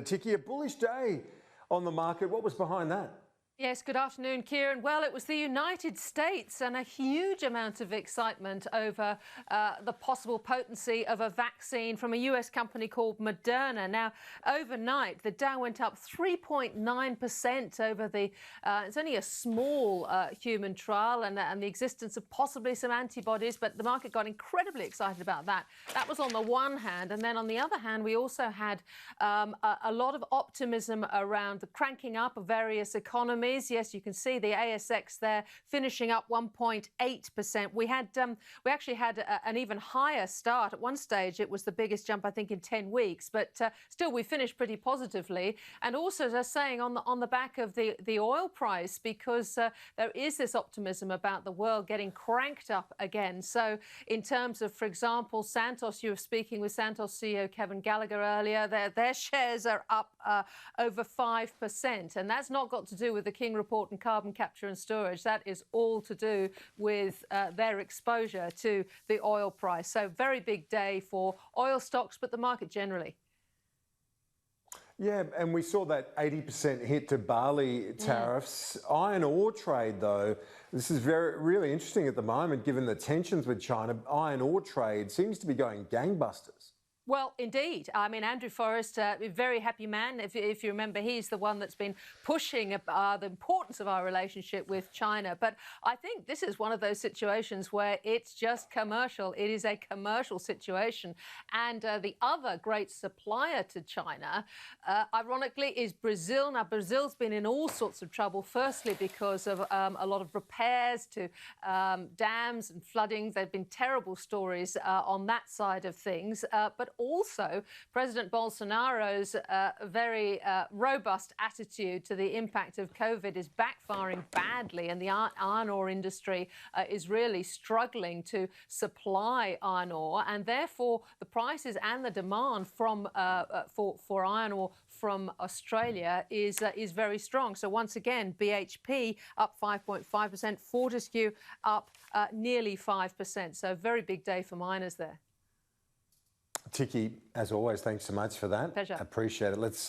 Ticky, a bullish day on the market. What was behind that? Yes, good afternoon, Kieran. Well, it was the United States and a huge amount of excitement over the possible potency of a vaccine from a US company called Moderna. Now, overnight, the Dow went up 3.9% over the, it's only a small human trial and the existence of possibly some antibodies, but the market got incredibly excited about that. That was on the one hand. And then on the other hand, we also had a lot of optimism around the cranking up of various economies. Yes, you can see the ASX there finishing up 1.8%. We actually had an even higher start. At one stage, it was the biggest jump, I think, in 10 weeks. But still, we finished pretty positively. And also, as I was saying, on the back of the oil price, because there is this optimism about the world getting cranked up again. So in terms of, for example, Santos, you were speaking with Santos CEO Kevin Gallagher earlier. Their shares are up over 5%. And that's not got to do with the King Report and carbon capture and storage. That is all to do with their exposure to the oil price. So very big day for oil stocks, but the market generally. Yeah, and we saw that 80% hit to barley tariffs. Iron ore trade, though, this is really interesting at the moment, given the tensions with China. Iron ore trade seems to be going gangbusters. Well, indeed. I mean, Andrew Forrest, a very happy man. If you remember, he's the one that's been pushing the importance of our relationship with China. But I think this is one of those situations where it's just commercial. It is a commercial situation. And the other great supplier to China, ironically, is Brazil. Now, Brazil's been in all sorts of trouble, firstly, because of a lot of repairs to dams and flooding. There have been terrible stories on that side of things. But also, President Bolsonaro's very robust attitude to the impact of COVID is backfiring badly, and the iron ore industry is really struggling to supply iron ore, and therefore the prices and the demand from for iron ore from Australia is very strong. So once again, BHP up 5.5%, Fortescue up nearly 5%. So very big day for miners there. Ticky, as always, thanks so much for that. Pleasure. Appreciate it. Let's